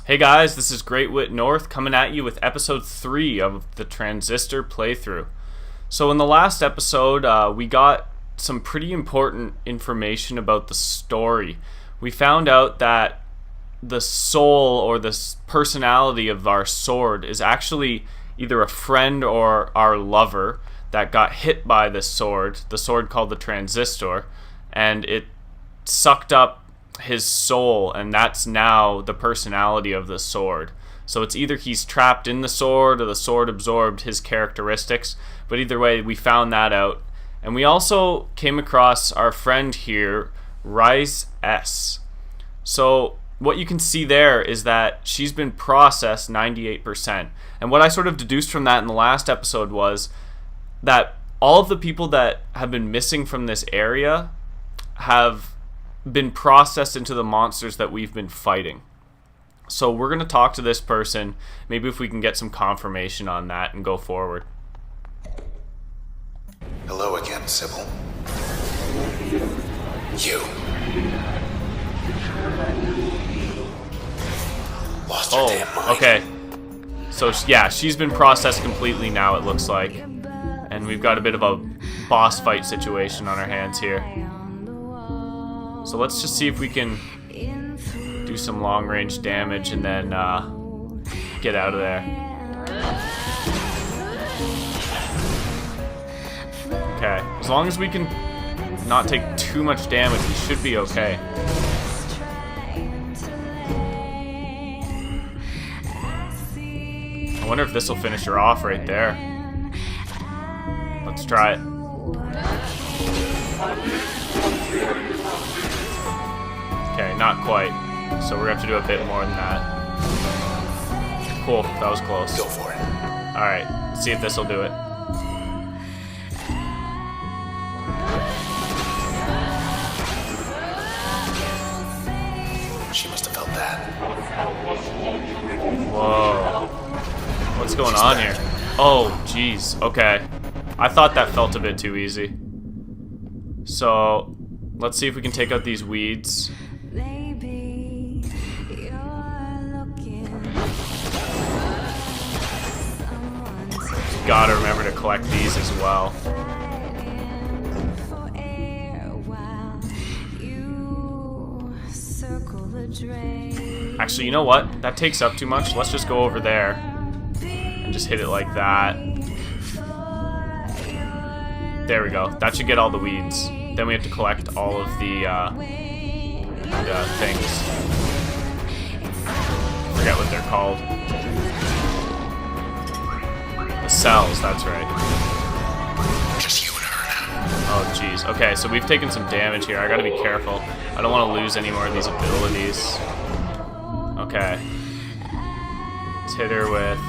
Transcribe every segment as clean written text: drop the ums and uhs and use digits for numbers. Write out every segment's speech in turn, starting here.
Hey guys, this is Great Whit North coming at you with episode 3 of the Transistor playthrough. So in the last episode, we got some pretty important information about the story. We found out that the soul or the personality of our sword is actually either a friend or our lover that got hit by the sword called the Transistor, and it sucked up his soul, and that's now the personality of the sword. So it's either he's trapped in the sword or the sword absorbed his characteristics, but either way we found that out. And we also came across our friend here, Rise S. So what you can see there is that she's been processed 98%. And what I sort of deduced from that in the last episode was that all of the people that have been missing from this area have been processed into the monsters that we've been fighting. So we're going to talk to this person, maybe if we can get some confirmation on that and go forward. Hello again, Sybil. You. Lost your damn mind. Okay. So yeah, she's been processed completely now, it looks like. And we've got a bit of a boss fight situation on our hands here. So let's just see if we can do some long-range damage and then get out of there. Okay, as long as we can not take too much damage, we should be okay. I wonder if this will finish her off right there. Let's try it. Okay, not quite. So we're gonna have to do a bit more than that. Cool, that was close. Go for it. Alright, let's see if this will do it. She must have felt that. Whoa. What's going on here? Oh, jeez. Okay. I thought that felt a bit too easy. So, let's see if we can take out these weeds. Gotta remember to collect these as well. Actually, you know what? That takes up too much. Let's just go over there and just hit it like that. There we go. That should get all the weeds. Then we have to collect all of the things. Forget what they're called. The cells, that's right. Just you and her now. Oh, jeez. Okay, so we've taken some damage here. I gotta be careful. I don't want to lose any more of these abilities. Okay. Let's hit her with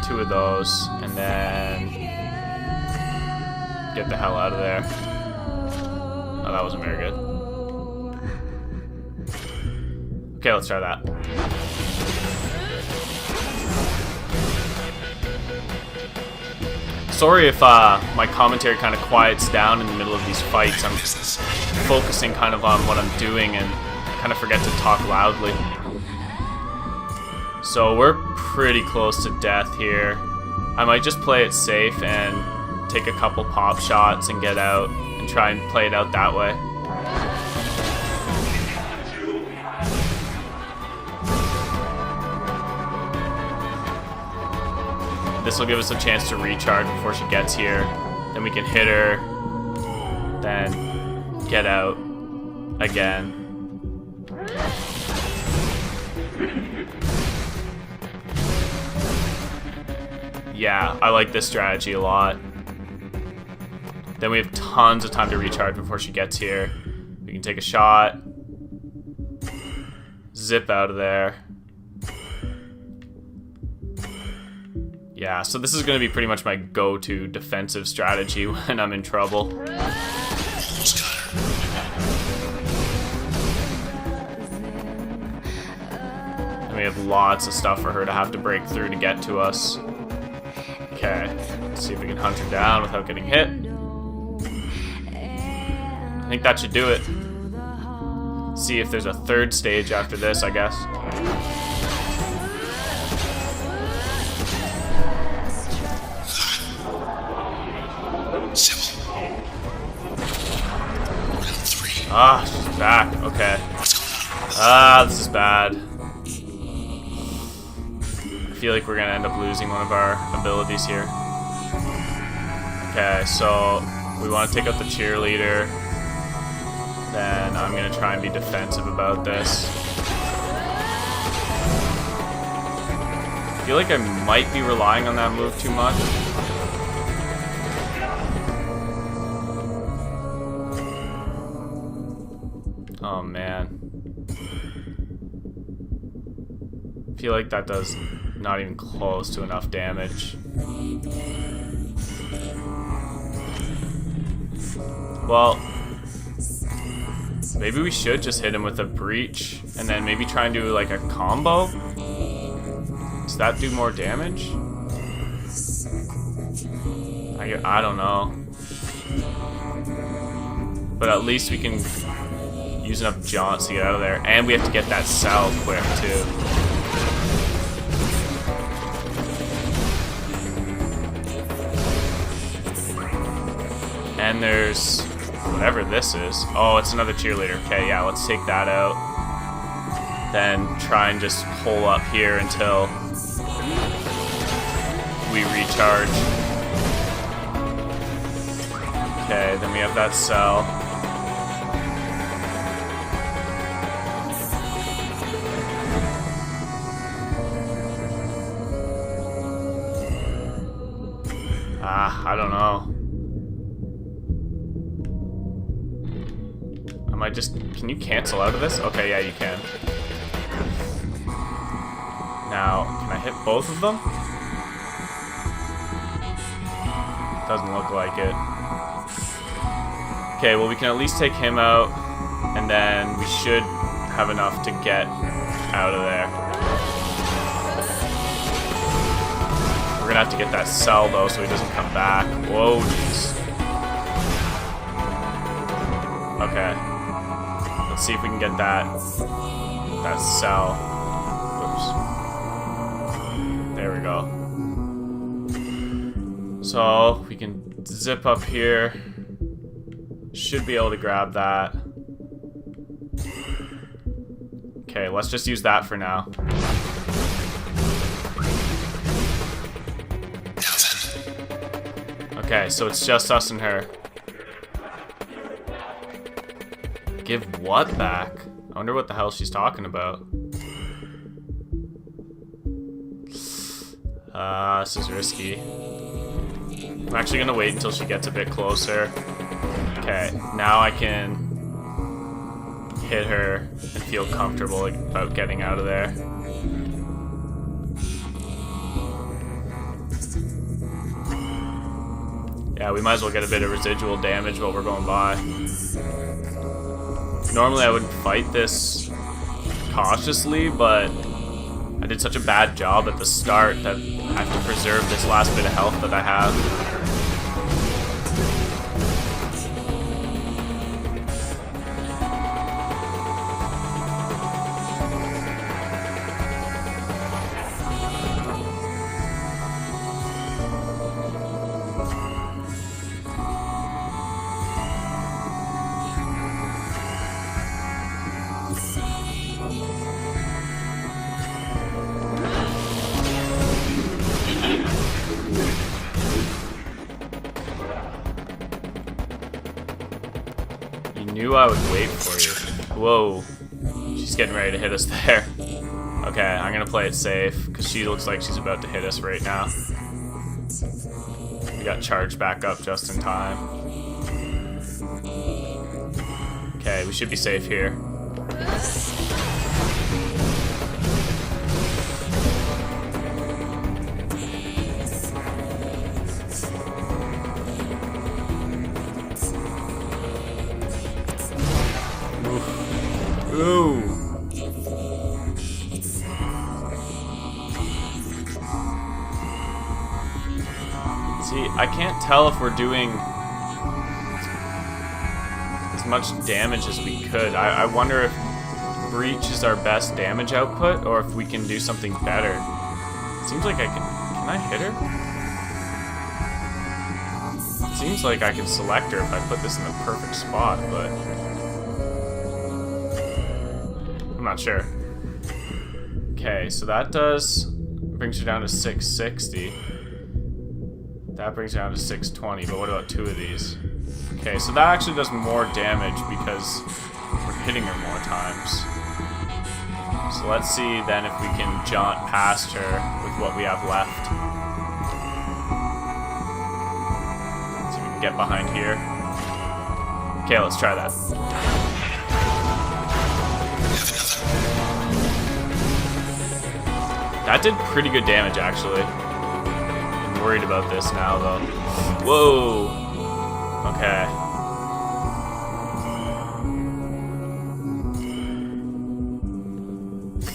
2 of those, and then get the hell out of there. Oh, that wasn't very good. Okay, let's try that. Sorry if my commentary kind of quiets down in the middle of these fights. I'm just focusing kind of on what I'm doing and kind of forget to talk loudly. So we're pretty close to death here. I might just play it safe and take a couple pop shots and get out and try and play it out that way. This will give us a chance to recharge before she gets here. Then we can hit her, then get out again. Yeah, I like this strategy a lot. Then we have tons of time to recharge before she gets here. We can take a shot, zip out of there. Yeah, so this is going to be pretty much my go-to defensive strategy when I'm in trouble. Almost got her. And we have lots of stuff for her to have to break through to get to us. Okay, let's see if we can hunt her down without getting hit. I think that should do it. see if there's a third stage after this, I guess. Sybil. Round 3. Ah, she's back. Okay. What's going on? Ah, this is bad. I feel like we're gonna end up losing one of our abilities here. Okay, so we want to take out the cheerleader. Then I'm gonna try and be defensive about this. I feel like I might be relying on that move too much. Oh man. I feel like that does not even close to enough damage. Well, maybe we should just hit him with a breach and then maybe try and do like a combo. Does that do more damage? I don't know. But at least we can use enough jaunts to get out of there. And we have to get that cell quick too. And there's whatever this is. Oh, it's another cheerleader. Okay, yeah, let's take that out. Then try and just pull up here until we recharge. Okay, then we have that cell. I don't know. Can you cancel out of this? Okay, yeah, you can. Now, can I hit both of them? Doesn't look like it. Okay, well we can at least take him out, and then we should have enough to get out of there. We're gonna have to get that cell though so he doesn't come back. Whoa, jeez. Okay. Let's see if we can get that cell. Oops. There we go. So we can zip up here. Should be able to grab that. Okay, let's just use that for now. Okay, so it's just us and her. Give what back? I wonder what the hell she's talking about. This is risky. I'm actually gonna wait until she gets a bit closer. Okay, now I can hit her and feel comfortable about getting out of there. Yeah, we might as well get a bit of residual damage while we're going by. Normally I wouldn't fight this cautiously, but I did such a bad job at the start that I have to preserve this last bit of health that I have. Knew I would wait for you. Whoa. She's getting ready to hit us there. Okay, I'm gonna play it safe, because she looks like she's about to hit us right now. We got charged back up just in time. Okay, we should be safe here. Ooh. See, I can't tell if we're doing... Is as much damage as we could. I wonder if Breach is our best damage output, or if we can do something better. It seems like I can... Can I hit her? It seems like I can select her if I put this in the perfect spot, but... I'm not sure. Okay, so that brings her down to 660. That brings her down to 620, but what about two of these? Okay, so that actually does more damage because we're hitting her more times. So let's see then if we can jaunt past her with what we have left. See if we can get behind here. Okay, let's try that. That did pretty good damage, actually. I'm worried about this now, though. Whoa! Okay.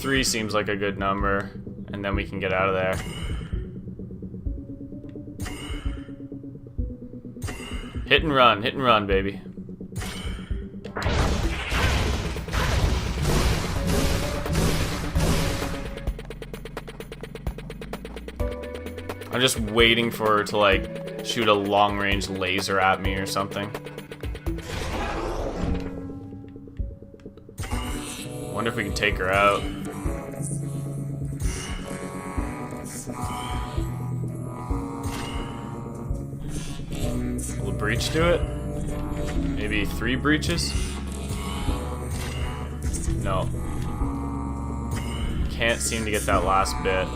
Three seems like a good number, and then we can get out of there. Hit and run, baby. I'm just waiting for her to, like, shoot a long-range laser at me or something. Wonder if we can take her out. Will a breach do it? Maybe 3 breaches? No. Can't seem to get that last bit.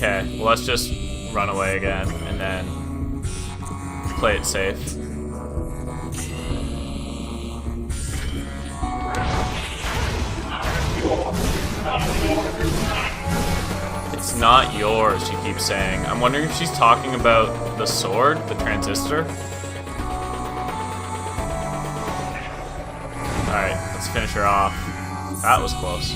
Okay, well, let's just run away again and then play it safe. It's not yours, she keeps saying. I'm wondering if she's talking about the sword, the transistor. Alright, let's finish her off. That was close.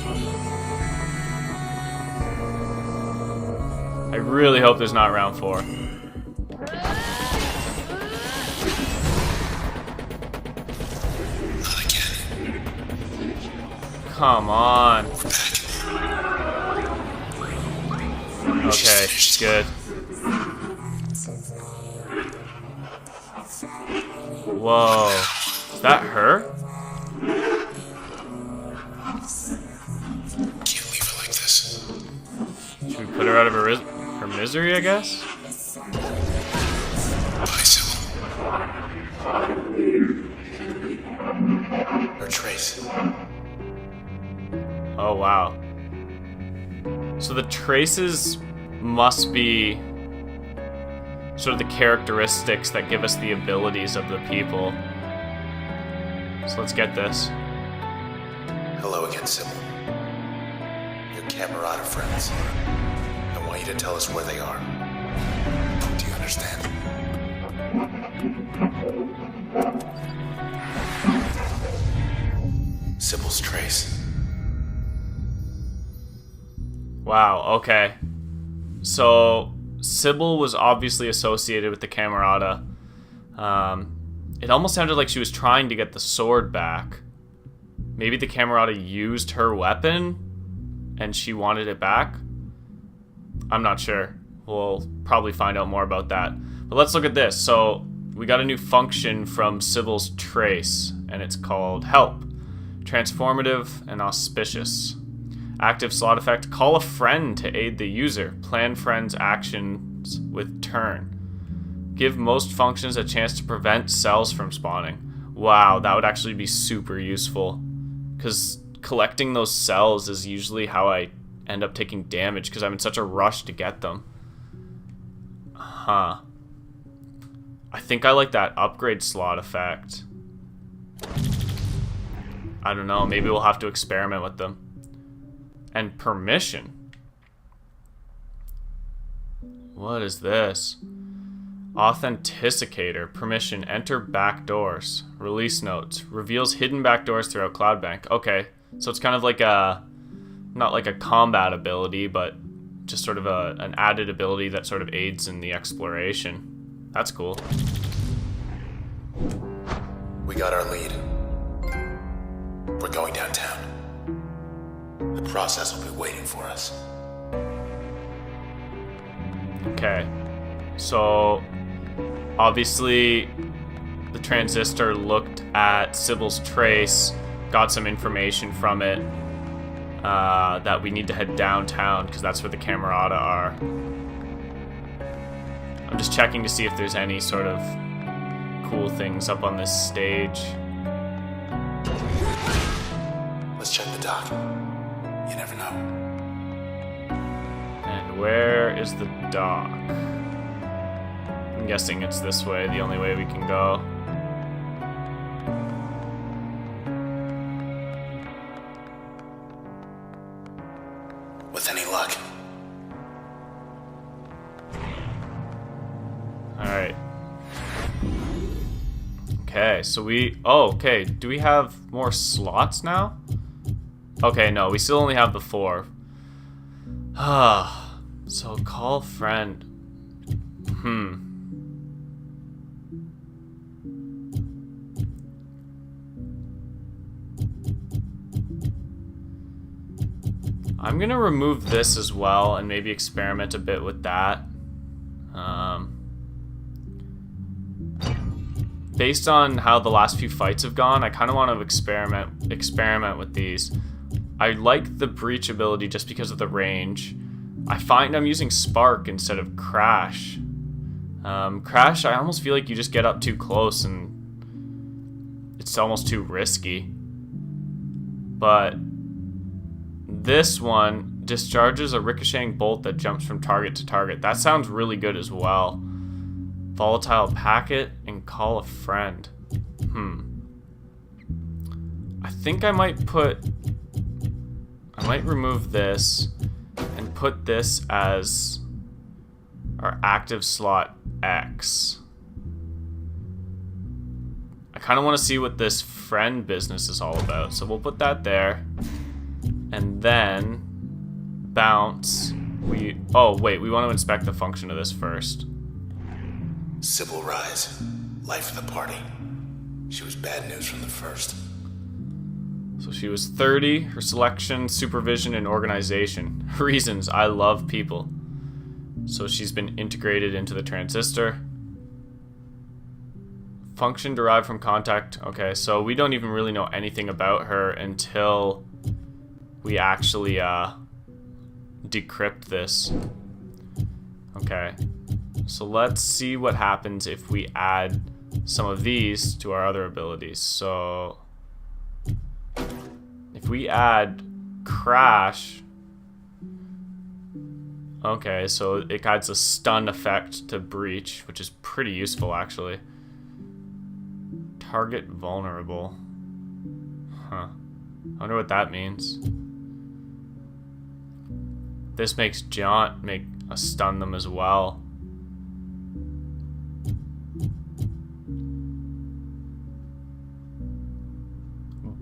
I really hope there's not round 4. Not again. Come on. Okay, good. Whoa. Is that her? Can't leave her like this. Should we put her out of her misery, I guess? Bye, Sybil. Her trace. Oh, wow. So the traces must be sort of the characteristics that give us the abilities of the people. So let's get this. Hello again, Sybil. Your camarada friends. I want you to tell us where they are. Do you understand? Sybil's trace. Wow, okay. So, Sybil was obviously associated with the Camerata. It almost sounded like she was trying to get the sword back. Maybe the Camerata used her weapon and she wanted it back? I'm not sure. We'll probably find out more about that. But let's look at this. So, we got a new function from Sybil's trace, and it's called Help. Transformative and auspicious. Active slot effect, call a friend to aid the user. Plan friend's actions with turn. Give most functions a chance to prevent cells from spawning. Wow, that would actually be super useful. Because collecting those cells is usually how I end up taking damage, because I'm in such a rush to get them. Huh. I think I like that upgrade slot effect. I don't know, maybe we'll have to experiment with them. And permission. What is this? Authenticator. Permission. Enter back doors. Release notes. Reveals hidden back doors throughout Cloudbank. Okay, so it's kind of like a... not like a combat ability, but just sort of an added ability that sort of aids in the exploration. That's cool. We got our lead. We're going downtown. The process will be waiting for us. Okay. So, obviously, the Transistor looked at Sybil's trace, got some information from it, that we need to head downtown, because that's where the Camerata are. I'm just checking to see if there's any sort of cool things up on this stage. Let's check the dock. You never know. And where is the dock? I'm guessing it's this way, the only way we can go. With any luck. Alright. Okay, so okay. Do we have more slots now? Okay, no, we still only have the 4. So call friend. I'm gonna remove this as well and maybe experiment a bit with that. Based on how the last few fights have gone, I kind of want to experiment with these. I like the breach ability just because of the range. I find I'm using spark instead of crash. Crash, I almost feel like you just get up too close and it's almost too risky. But this one discharges a ricocheting bolt that jumps from target to target. That sounds really good as well. Volatile packet and call a friend. I think I might remove this and put this as our active slot X. I kind of want to see what this friend business is all about, so we'll put that there. And then bounce. Oh wait, we want to inspect the function of this first. Sybil Rise, life of the party. She was bad news from the first. So she was 30, her selection, supervision, and organization. Reasons, I love people. So she's been integrated into the Transistor. Function derived from contact. Okay, so we don't even really know anything about her until we actually decrypt this. Okay. So let's see what happens if we add some of these to our other abilities. So if we add crash, okay, so it adds a stun effect to breach, which is pretty useful actually. Target vulnerable. I wonder what that means. This makes Jaunt make a stun them as well.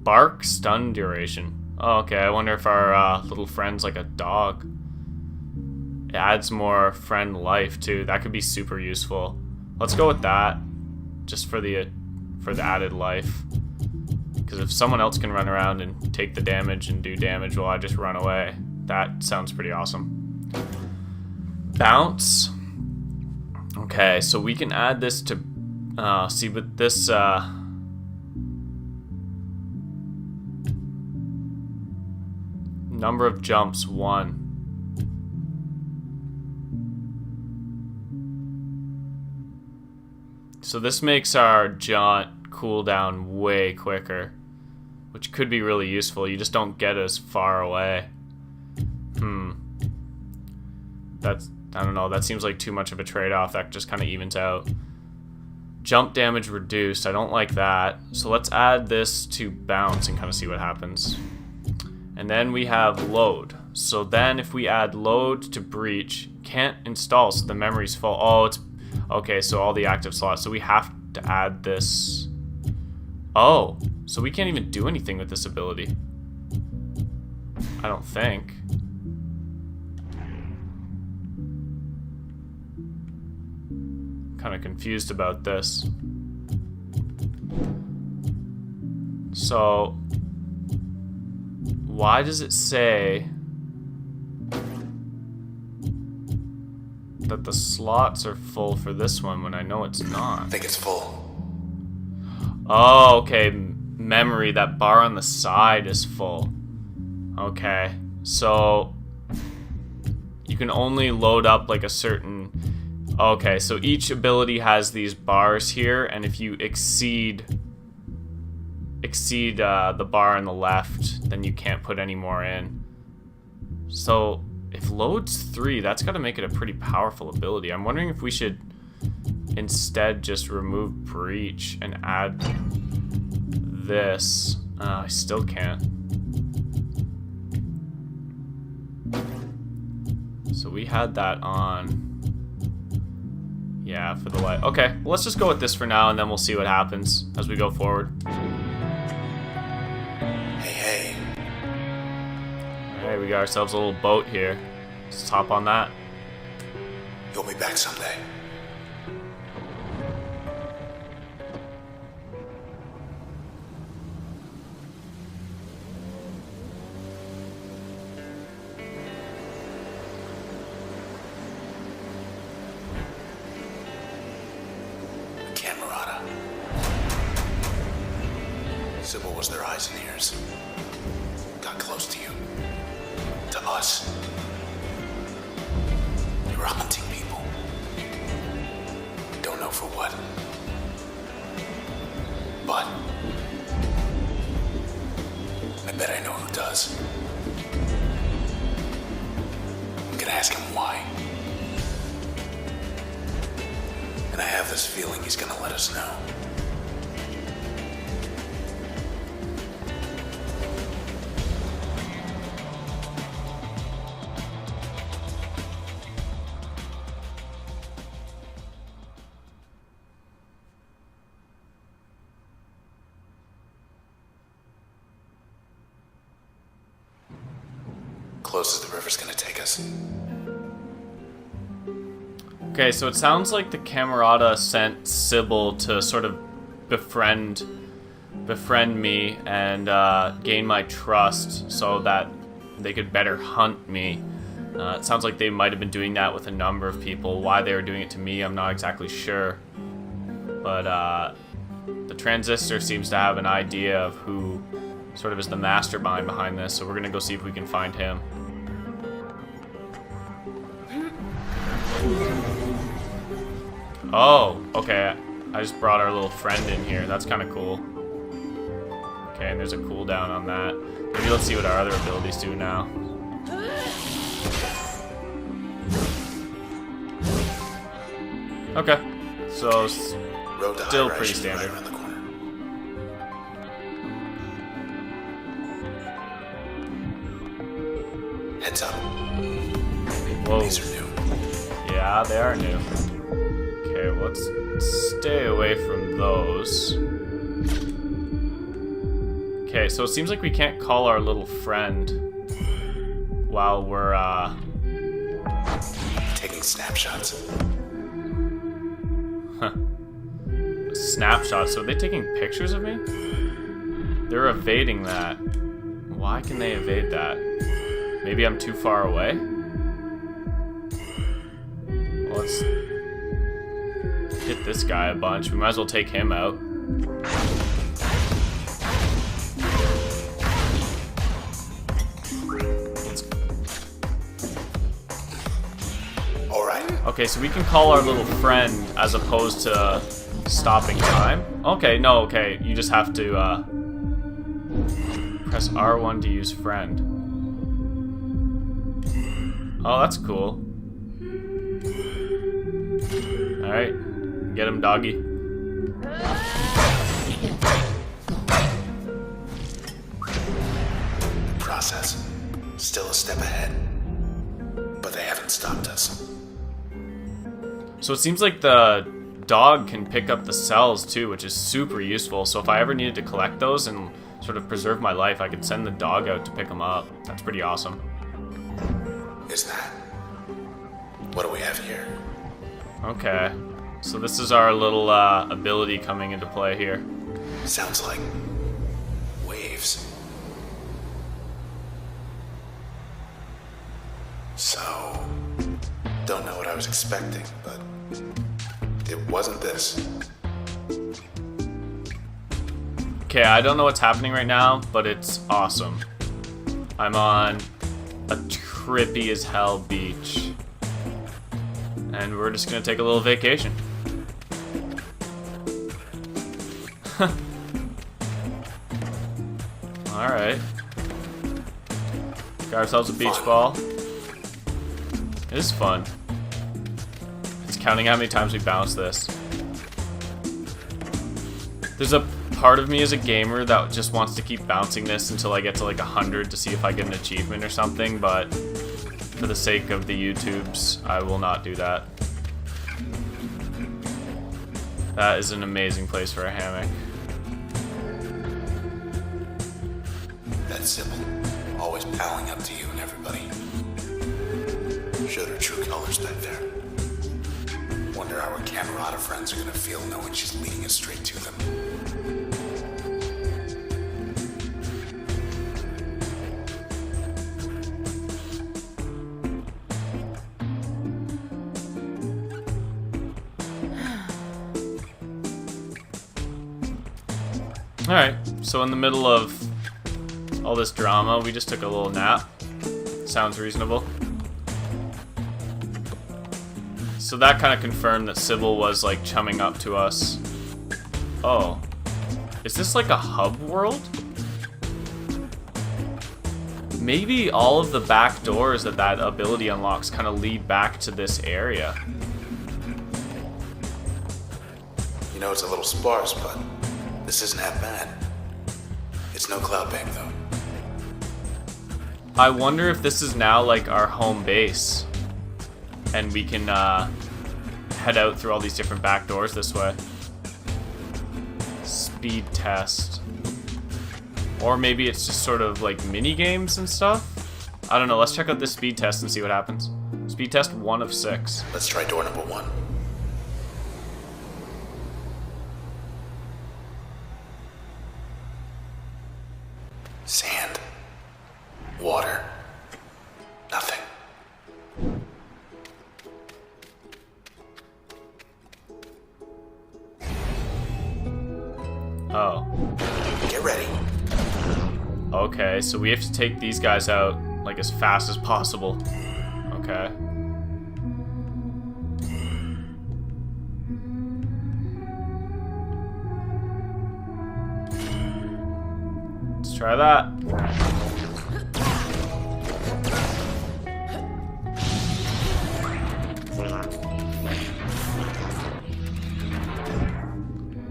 Bark stun duration. Oh, okay, I wonder if our little friend's like a dog. It adds more friend life too. That could be super useful. Let's go with that, just for the added life. Because if someone else can run around and take the damage and do damage while I just run away, that sounds pretty awesome. Bounce. Okay, so we can add this to see with this. Number of jumps, 1. So this makes our jaunt cooldown way quicker, which could be really useful. You just don't get as far away. I don't know, that seems like too much of a trade-off. That just kind of evens out. Jump damage reduced, I don't like that. So let's add this to bounce and kind of see what happens. And then we have load. So then if we add load to breach, can't install, so the memory's full. Oh, it's okay, so all the active slots. So we have to add this. Oh, so we can't even do anything with this ability. I don't think. kind of confused about this. So, why does it say that the slots are full for this one when I know it's not? I think it's full. Oh, okay. Memory, that bar on the side is full. Okay. So you can only load up like a certain... Okay, so each ability has these bars here, and if you exceed the bar on the left, then you can't put any more in. So if load's 3, that's got to make it a pretty powerful ability. I'm wondering if we should instead just remove breach and add this. I still can't. So we had that on. Yeah, for the light. Okay, well, let's just go with this for now, and then we'll see what happens as we go forward. Hey. Alright, we got ourselves a little boat here. Let's hop on that. You'll be back someday. Camerata. Sybil was their eyes and ears. Got close to you. To us. You were hunting people. Don't know for what. But I bet I know who does. I'm gonna ask him why. And I have this feeling he's gonna let us know. Close as the river's gonna take us. Okay, so it sounds like the Camerata sent Sybil to sort of befriend me and gain my trust so that they could better hunt me. It sounds like they might have been doing that with a number of people. Why they were doing it to me, I'm not exactly sure. But the Transistor seems to have an idea of who sort of is the mastermind behind this, so we're gonna go see if we can find him. Oh, okay. I just brought our little friend in here. That's kind of cool. Okay, and there's a cooldown on that. Maybe let's see what our other abilities do now. Okay, so still pretty standard. Right around the corner. Heads up. Whoa. These are new. Yeah, they are new. Okay, let's stay away from those. Okay, so it seems like we can't call our little friend while we're, Taking snapshots. Huh. Snapshots. So are they taking pictures of me? They're evading that. Why can they evade that? Maybe I'm too far away? Well, let's hit this guy a bunch. We might as well take him out. Okay, so we can call our little friend as opposed to stopping time. Okay, no, okay. You just have to press R1 to use friend. Oh, that's cool. Alright, get him, doggy. Process. Still a step ahead. But they haven't stopped us. So it seems like the dog can pick up the cells too, which is super useful. So if I ever needed to collect those and sort of preserve my life, I could send the dog out to pick them up. That's pretty awesome. Is that? What do we have here? Okay. So this is our little ability coming into play here. Sounds like waves. So, don't know what I was expecting, but it wasn't this. Okay, I don't know what's happening right now, but it's awesome. I'm on a trippy as hell beach. And we're just gonna take a little vacation. Alright. Got ourselves a beach ball. It is fun. It's counting how many times we bounce this. There's a part of me as a gamer that just wants to keep bouncing this until I get to like 100 to see if I get an achievement or something, but for the sake of the YouTubes, I will not do that. That is an amazing place for a hammock. That's Sybil, always palling up to you and everybody. Showed her true colors back there. Wonder how her camarada friends are gonna feel knowing she's leading us straight to them. Alright, so in the middle of all this drama, we just took a little nap. Sounds reasonable. So that kind of confirmed that Sybil was like chumming up to us. Oh. Is this like a hub world? Maybe all of the back doors that that ability unlocks kind of lead back to this area. You know, it's a little sparse, but this isn't that bad. It's no cloud bank, though. I wonder if this is now like our home base. And we can head out through all these different back doors this way. Speed test. Or maybe it's just sort of like mini games and stuff. I don't know. Let's check out this speed test and see what happens. Speed test 1 of 6. Let's try door number 1. Sand. Water. Nothing. Oh. Get ready. Okay, so we have to take these guys out like as fast as possible. Okay. Let's try that.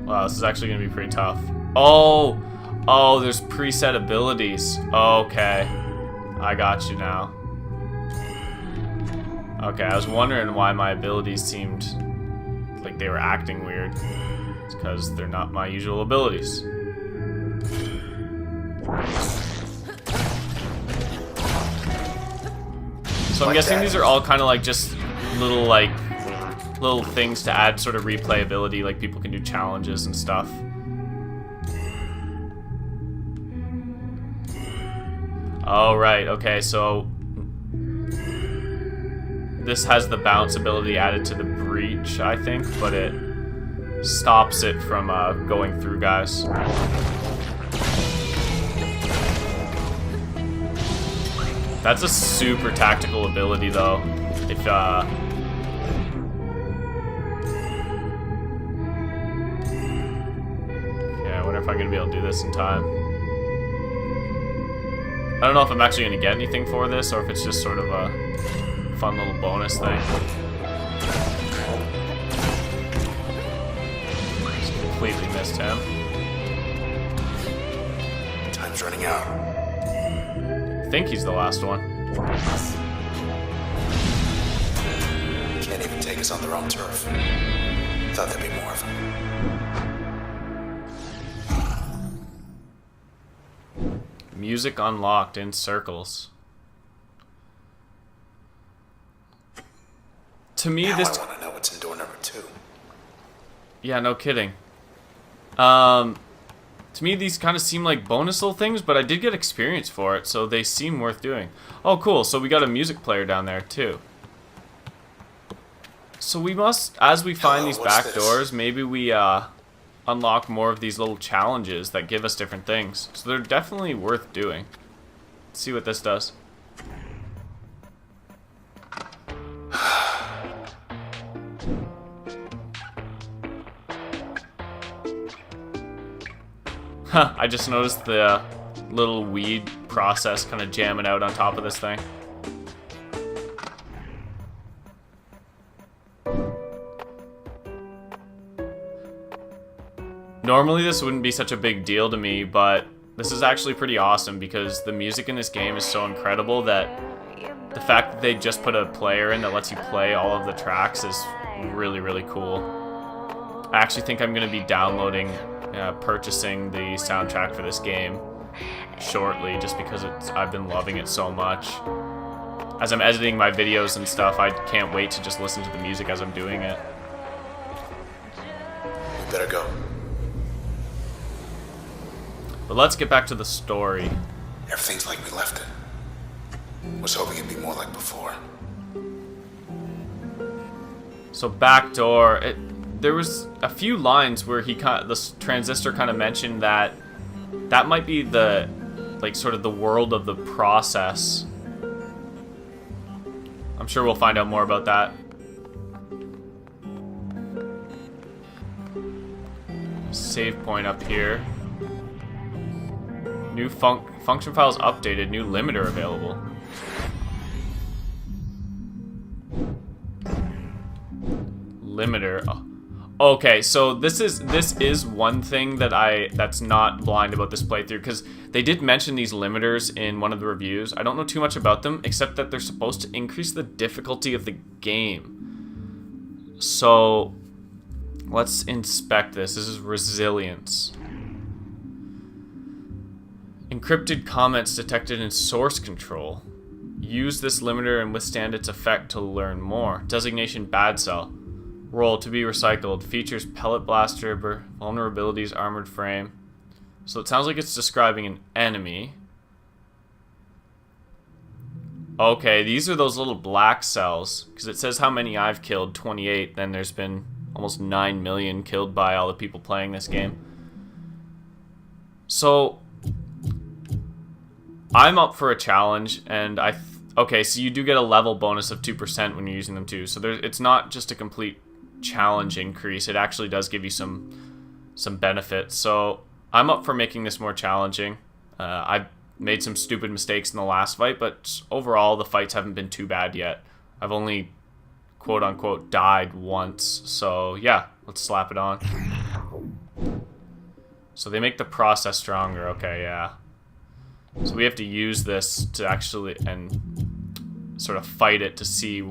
Wow, this is actually gonna be pretty tough. Oh! Oh, there's preset abilities. Okay. I got you now. Okay, I was wondering why my abilities seemed like they were acting weird. It's because they're not my usual abilities. So I'm guessing these are all kind of like just little things to add sort of replayability, like people can do challenges and stuff. Oh, right, okay, so this has the bounce ability added to the breach, I think, but it stops it from going through guys. That's a super tactical ability, though. If, yeah, I wonder if I'm gonna be able to do this in time. I don't know if I'm actually gonna get anything for this, or if it's just sort of a fun little bonus thing. Just completely missed him. Time's running out. I think he's the last one. Can't even take us on their own turf. Thought there'd be more of them. Music unlocked in circles. To me, Now this... I want to know what's in door number 2. Yeah, no kidding. To me, these kind of seem like bonus little things, but I did get experience for it, so they seem worth doing. Oh, cool. So we got a music player down there, too. So we must, as we find these back doors, maybe we unlock more of these little challenges that give us different things. So they're definitely worth doing. Let's see what this does. Huh, I just noticed the little weed process kind of jamming out on top of this thing. Normally this wouldn't be such a big deal to me, but this is actually pretty awesome because the music in this game is so incredible that the fact that they just put a player in that lets you play all of the tracks is really, really cool. I actually think I'm going to be downloading, purchasing the soundtrack for this game shortly just because I've been loving it so much. As I'm editing my videos and stuff, I can't wait to just listen to the music as I'm doing it. We better go. But let's get back to the story. Everything's like we left it. Was hoping it'd be more like before. So back door, there was a few lines where the Transistor kind of mentioned that might be the, like, sort of the world of the process. I'm sure we'll find out more about that. Save point up here. New function files updated. New limiter available. Limiter. Oh. Okay, so this is one thing that's not blind about this playthrough, because they did mention these limiters in one of the reviews. I don't know too much about them, except that they're supposed to increase the difficulty of the game. So let's inspect this. This is resilience. Encrypted comments detected in source control. Use this limiter and withstand its effect to learn more. Designation bad cell. Role to be recycled. Features pellet blaster, vulnerabilities, armored frame. So it sounds like it's describing an enemy. Okay, these are those little black cells. Because it says how many I've killed, 28. Then there's been almost 9 million killed by all the people playing this game. So I'm up for a challenge, and okay, so you do get a level bonus of 2% when you're using them too. So it's not just a complete challenge increase. It actually does give you some benefits. So I'm up for making this more challenging. I've made some stupid mistakes in the last fight, but overall the fights haven't been too bad yet. I've only quote unquote died once. So yeah, let's slap it on. So they make the process stronger. Okay, yeah. So we have to use this to actually and sort of fight it to see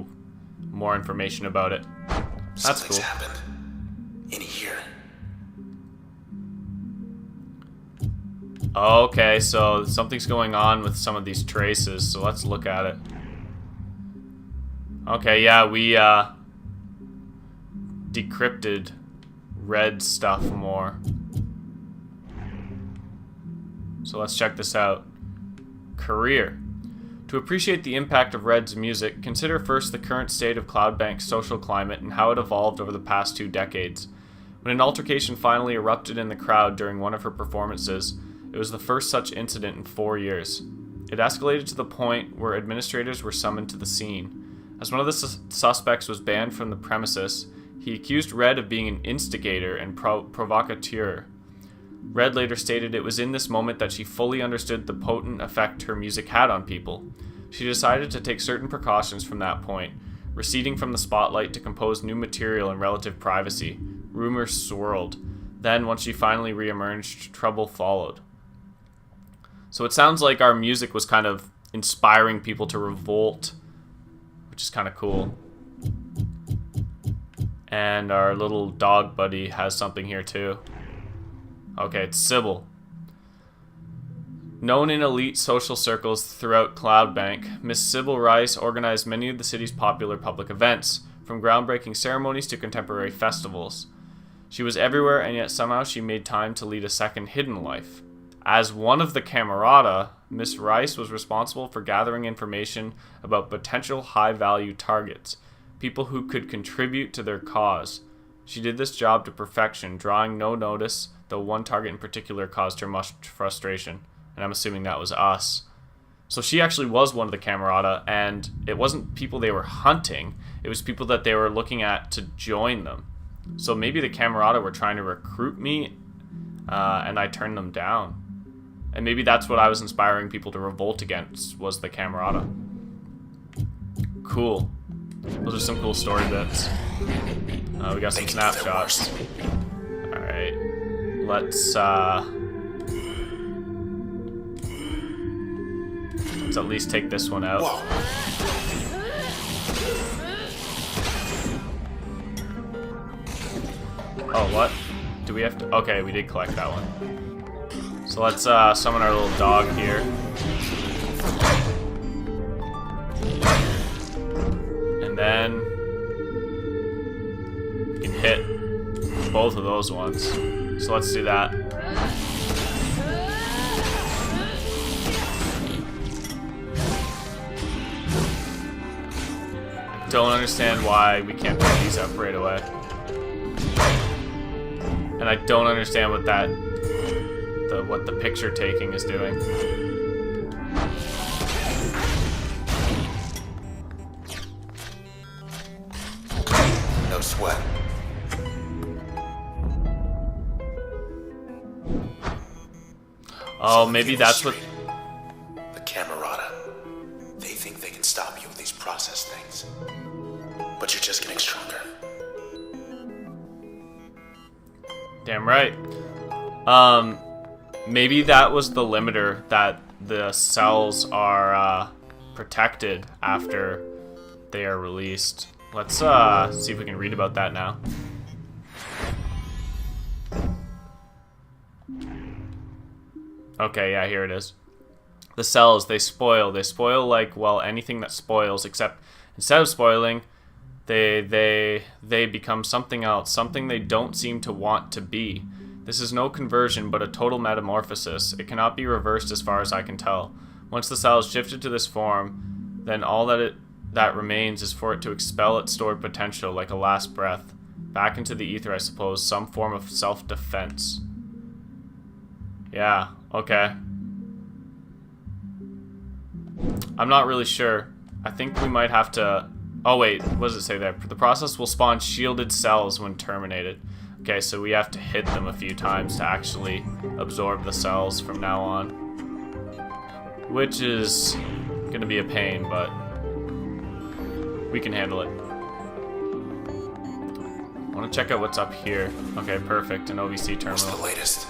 more information about it. That's cool. Something's happened in here. Okay, so something's going on with some of these traces, so let's look at it. Okay, yeah, we decrypted red stuff more. So let's check this out. Career. To appreciate the impact of Red's music, consider first the current state of Cloudbank's social climate and how it evolved over the past 2 decades. When an altercation finally erupted in the crowd during one of her performances, it was the first such incident in 4 years. It escalated to the point where administrators were summoned to the scene. As one of the suspects was banned from the premises, he accused Red of being an instigator and provocateur. Red later stated it was in this moment that she fully understood the potent effect her music had on people. She decided to take certain precautions from that point, receding from the spotlight to compose new material in relative privacy. Rumors swirled. Then, once she finally re-emerged, trouble followed. So it sounds like our music was kind of inspiring people to revolt, which is kind of cool. And our little dog buddy has something here too. Okay, it's Sybil. Known in elite social circles throughout Cloudbank, Miss Sybil Rice organized many of the city's popular public events, from groundbreaking ceremonies to contemporary festivals. She was everywhere, and yet somehow she made time to lead a second hidden life. As one of the Camerata, Miss Rice was responsible for gathering information about potential high-value targets, people who could contribute to their cause. She did this job to perfection, drawing no notice, though one target in particular caused her much frustration. And I'm assuming that was us. So she actually was one of the Camerata, and it wasn't people they were hunting, it was people that they were looking at to join them. So maybe the Camerata were trying to recruit me, and I turned them down. And maybe that's what I was inspiring people to revolt against, was the Camerata. Cool. Those are some cool story bits. We got some snapshots. Alright. Let's at least take this one out. Whoa. Oh, what? Do we have to... Okay, we did collect that one. So let's summon our little dog here. And then we can hit both of those ones. So let's do that. I don't understand why we can't pick these up right away. And I don't understand what what the picture taking is doing. No sweat. Oh, maybe that's what... The Camerata. They think they can stop you with these process things. But you're just getting stronger. Damn right. Maybe that was the limiter, that the cells are protected after they are released. Let's see if we can read about that now. Okay, yeah, here it is. The cells, they spoil. They spoil like, well, anything that spoils, except instead of spoiling, they become something else, something they don't seem to want to be. This is no conversion, but a total metamorphosis. It cannot be reversed as far as I can tell. Once the cell is shifted to this form, then all that remains is for it to expel its stored potential like a last breath. Back into the ether, I suppose, some form of self-defense. Yeah, okay. I'm not really sure. I think we might have to... Oh wait, what does it say there? The process will spawn shielded cells when terminated. Okay, so we have to hit them a few times to actually absorb the cells from now on. Which is gonna be a pain, but we can handle it. I wanna check out what's up here. Okay, perfect, an OVC terminal. What's the latest?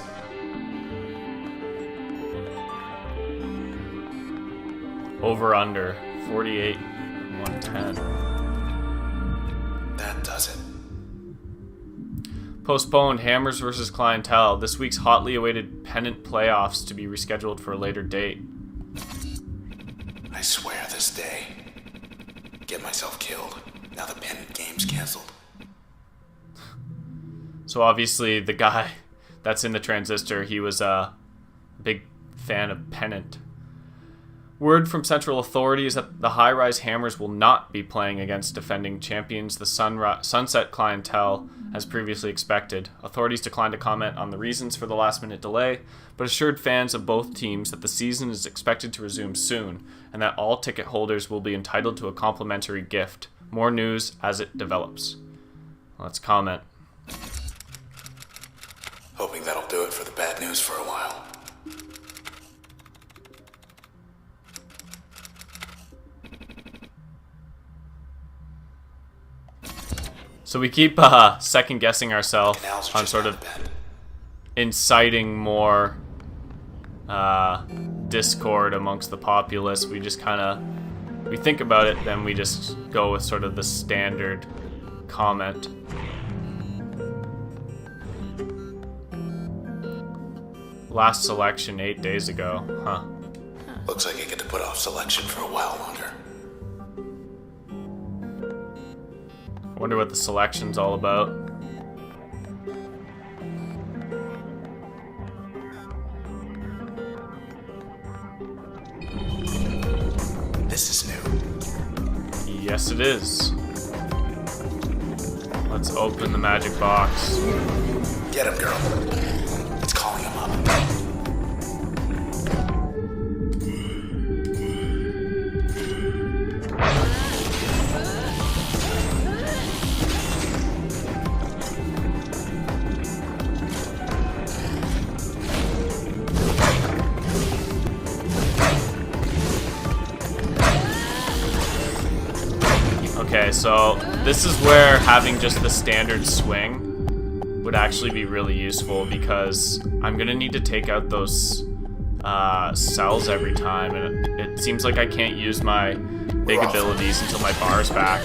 Over under 48 110. That does it. Postponed Hammers versus Clientele. This week's hotly awaited pennant playoffs to be rescheduled for a later date. I swear this day. Get myself killed. Now the pennant game's canceled. So obviously the guy that's in the Transistor, he was a big fan of Pennant. Word from Central Authority is that the high-rise Hammers will not be playing against defending champions, the Sunset Clientele, as previously expected. Authorities declined to comment on the reasons for the last-minute delay, but assured fans of both teams that the season is expected to resume soon, and that all ticket holders will be entitled to a complimentary gift. More news as it develops. Let's comment. Hoping that'll do it for the bad news for a while. So we keep second guessing ourselves on sort of inciting more discord amongst the populace. We just kind of, we think about it, then we just go with sort of the standard comment. Last selection 8 days ago, huh? Looks like I get to put off selection for a while longer. I wonder what the selection's all about. Yes, it is. Let's open the magic box. Get him, girl. It's calling him up. Okay, so this is where having just the standard swing would actually be really useful, because I'm gonna need to take out those cells every time, and it seems like I can't use my big abilities until my bar's back.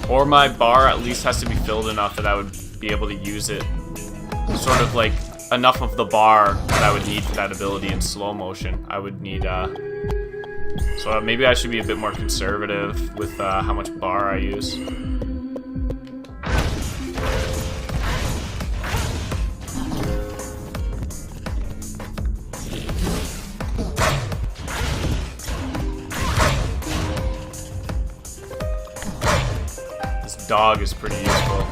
Or my bar at least has to be filled enough that I would be able to use it, sort of like enough of the bar that I would need for that ability in slow motion. I would need so maybe I should be a bit more conservative with how much bar I use. This dog is pretty useful.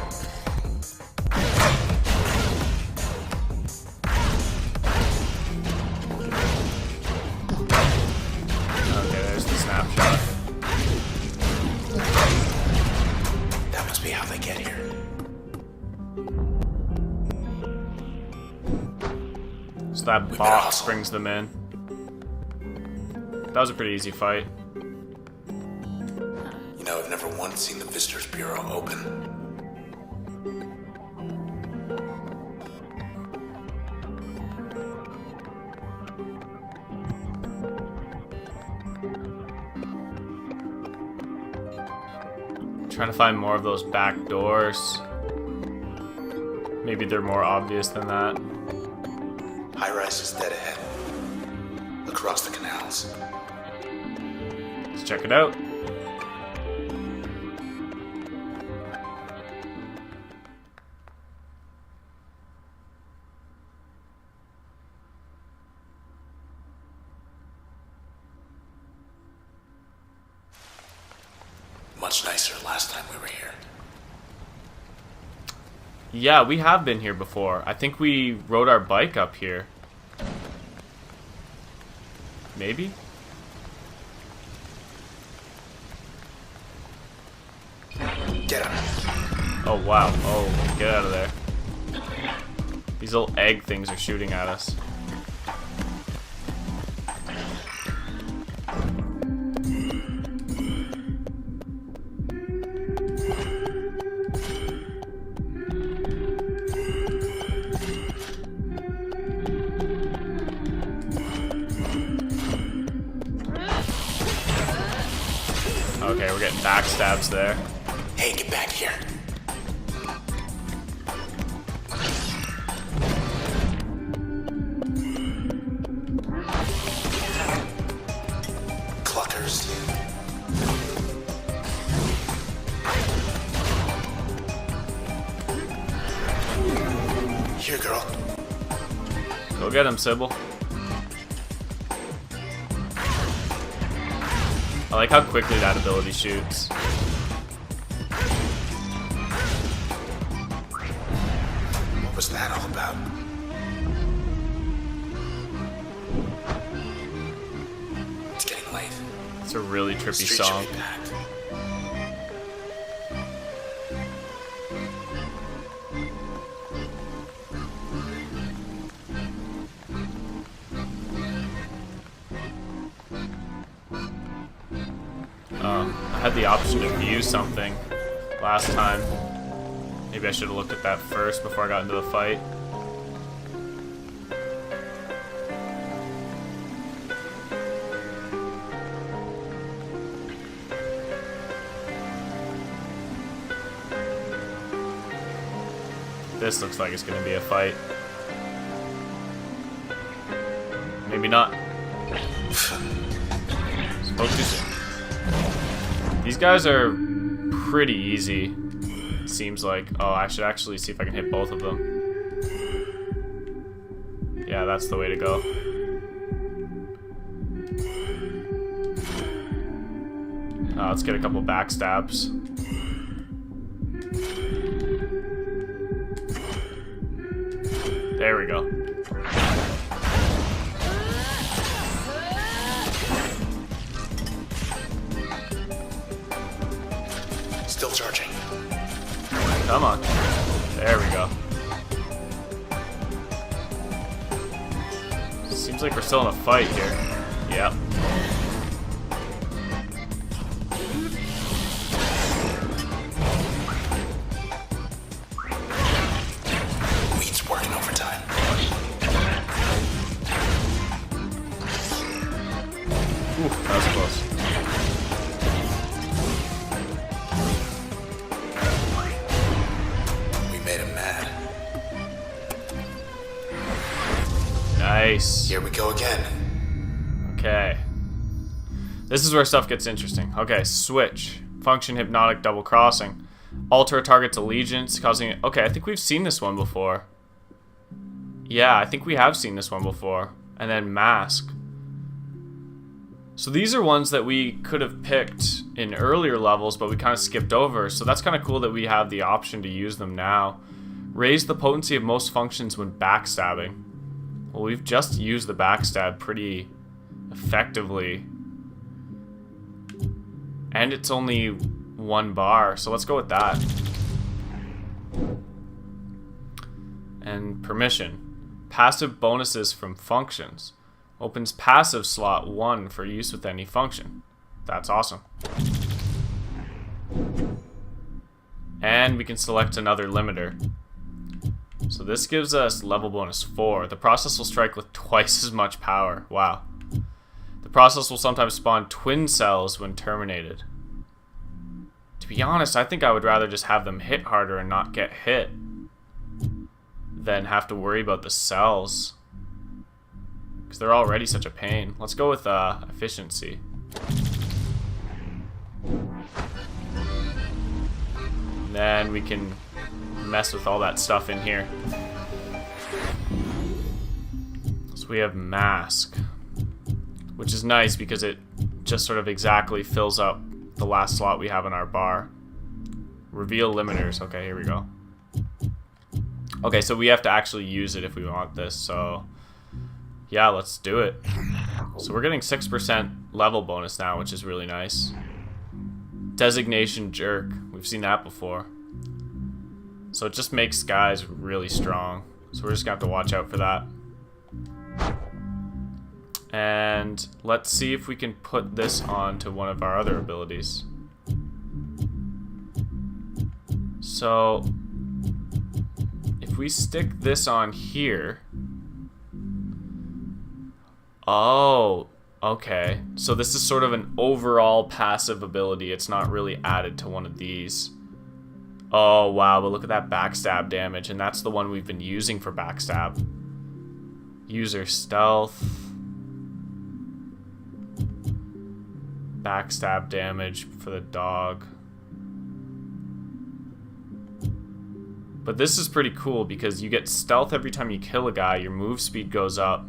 That box brings them in. That was a pretty easy fight. You know, I've never once seen the Visitors Bureau open. Trying to find more of those back doors. Maybe they're more obvious than that. High-rise is dead ahead. Across the canals. Let's check it out. Much nicer last time we were here. Yeah, we have been here before. I think we rode our bike up here. Maybe? Get him. Oh, wow. Oh, get out of there. These little egg things are shooting at us. Okay, we're getting backstabs there. Hey, get back here. Cluckers. Here, girl. Go get him, Sybil. I like how quickly that ability shoots. What was that all about? It's getting late. It's a really trippy Street song. should be packed. I had the option to view something last time. Maybe I should have looked at that first before I got into the fight. This looks like it's going to be a fight. Maybe not. Spoke too soon. These guys are pretty easy, it seems like. Oh, I should actually see if I can hit both of them. Yeah, that's the way to go. Let's get a couple backstabs. There we go. Still charging. Come on. There we go. Seems like we're still in a fight here. Yep. Wheat's working overtime. Ooh, that was close. We made him mad. Nice. Here we go again. Okay. This is where stuff gets interesting. Okay, switch. Function hypnotic double crossing. Alter a target's allegiance, causing it. Okay, I think we've seen this one before. Yeah, I think we have seen this one before. And then mask. So these are ones that we could have picked in earlier levels, but we kind of skipped over. So that's kind of cool that we have the option to use them now. Raise the potency of most functions when backstabbing. Well, we've just used the backstab pretty effectively. And it's only 1 bar, so let's go with that. And permission. Passive bonuses from functions. Opens passive slot 1 for use with any function. That's awesome. And we can select another limiter. So this gives us level bonus 4. The process will strike with twice as much power. Wow. The process will sometimes spawn twin cells when terminated. To be honest, I think I would rather just have them hit harder and not get hit than have to worry about the cells. Because they're already such a pain. Let's go with efficiency. And then we can mess with all that stuff in here. So we have mask, which is nice because it just sort of exactly fills up the last slot we have in our bar. Reveal limiters. Okay, here we go. Okay, so we have to actually use it if we want this, so yeah, let's do it. So we're getting 6% level bonus now, which is really nice. Designation jerk. We've seen that before. So it just makes guys really strong. So we're just gonna have to watch out for that. And let's see if we can put this onto one of our other abilities. So if we stick this on here. Oh, okay. So this is sort of an overall passive ability. It's not really added to one of these. Oh, wow, but look at that backstab damage, and that's the one we've been using for backstab. User stealth. Backstab damage for the dog. But this is pretty cool because you get stealth every time you kill a guy. Your move speed goes up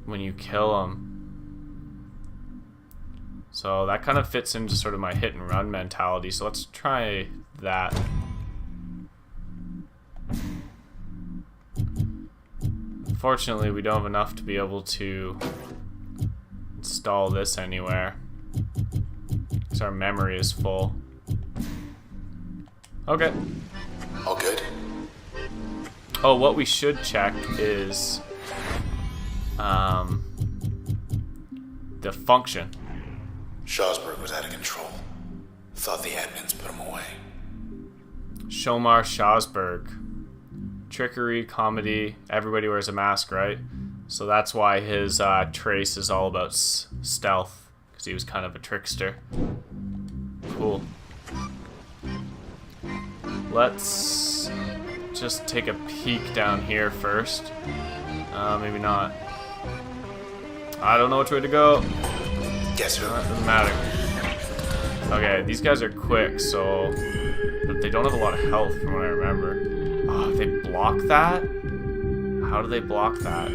when you kill him. So that kind of fits into sort of my hit and run mentality. So let's try that. Unfortunately, we don't have enough to be able to install this anywhere because our memory is full. Okay. All good? Oh, what we should check is the function. Shawsburg was out of control. Thought the admins put him away. Shomar Shawsburg. Trickery, comedy, everybody wears a mask, right? So that's why his trace is all about stealth, because he was kind of a trickster. Cool. Let's just take a peek down here first. Maybe not. I don't know which way to go. Guess who? Doesn't matter. Okay, these guys are quick, so... But they don't have a lot of health from what I remember. Oh, they block that? How do they block that?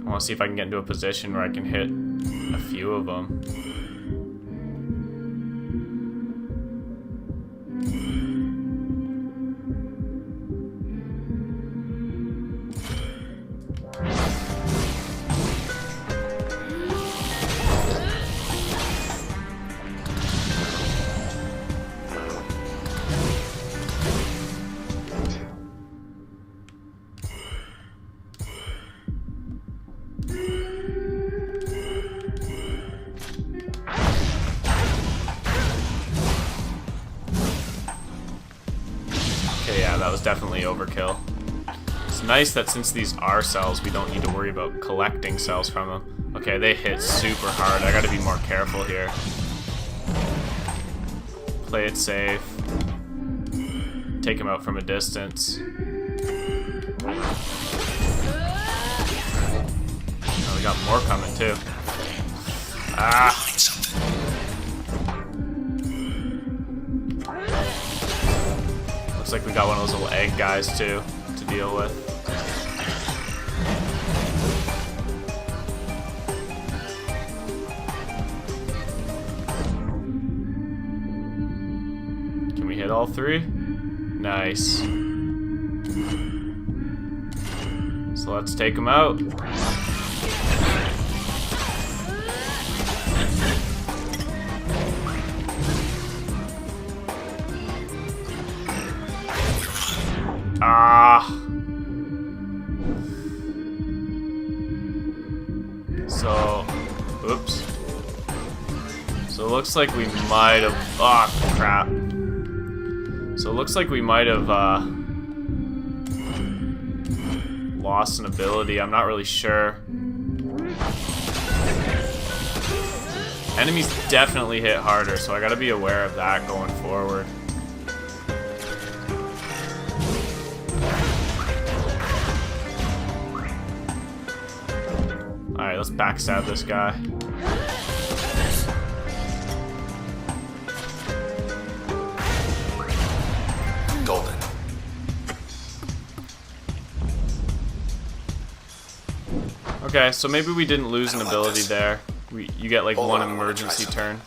I want to see if I can get into a position where I can hit a few of them. Okay, yeah, that was definitely overkill. It's nice that since these are cells, we don't need to worry about collecting cells from them. Okay, they hit super hard. I gotta be more careful here. Play it safe. Take him out from a distance. Oh, we got more coming too. Ah! Looks like we got one of those little egg guys too to deal with. Can we hit all three? Nice. So let's take them out. Ah. So, oops. So it looks like we might have. Ah, crap. So it looks like we might have lost an ability. I'm not really sure. Enemies definitely hit harder, so I gotta be aware of that going forward. Alright, let's backstab this guy. Golden. Okay, so maybe we didn't lose an ability there. You get like one emergency turn.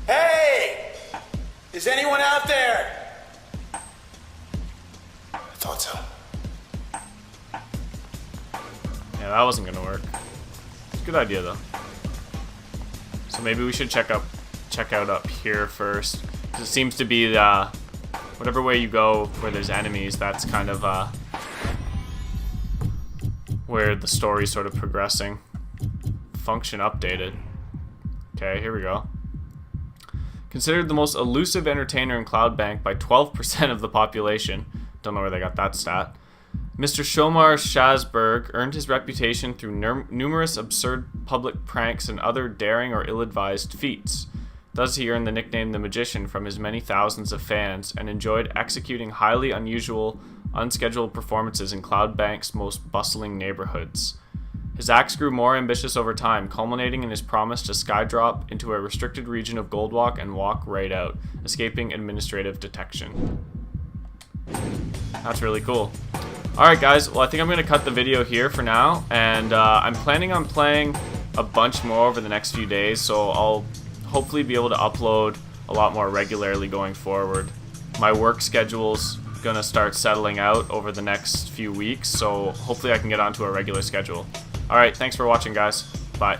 Hey! Is anyone out there? I thought so. Yeah, that wasn't gonna work. It's a good idea though. So maybe we should check out up here first. 'Cause it seems to be whatever way you go where there's enemies, that's kind of where the story's sort of progressing. Function updated. Okay, here we go. Considered the most elusive entertainer in Cloudbank by 12% of the population. Don't know where they got that stat. Mr. Shomar Shazberg earned his reputation through numerous absurd public pranks and other daring or ill-advised feats. Thus he earned the nickname The Magician from his many thousands of fans and enjoyed executing highly unusual, unscheduled performances in Cloudbank's most bustling neighborhoods. His acts grew more ambitious over time, culminating in his promise to skydrop into a restricted region of Goldwalk and walk right out, escaping administrative detection. That's really cool. Alright guys, well I think I'm going to cut the video here for now, and I'm planning on playing a bunch more over the next few days, so I'll hopefully be able to upload a lot more regularly going forward. My work schedule's going to start settling out over the next few weeks, so hopefully I can get onto a regular schedule. Alright, thanks for watching guys. Bye.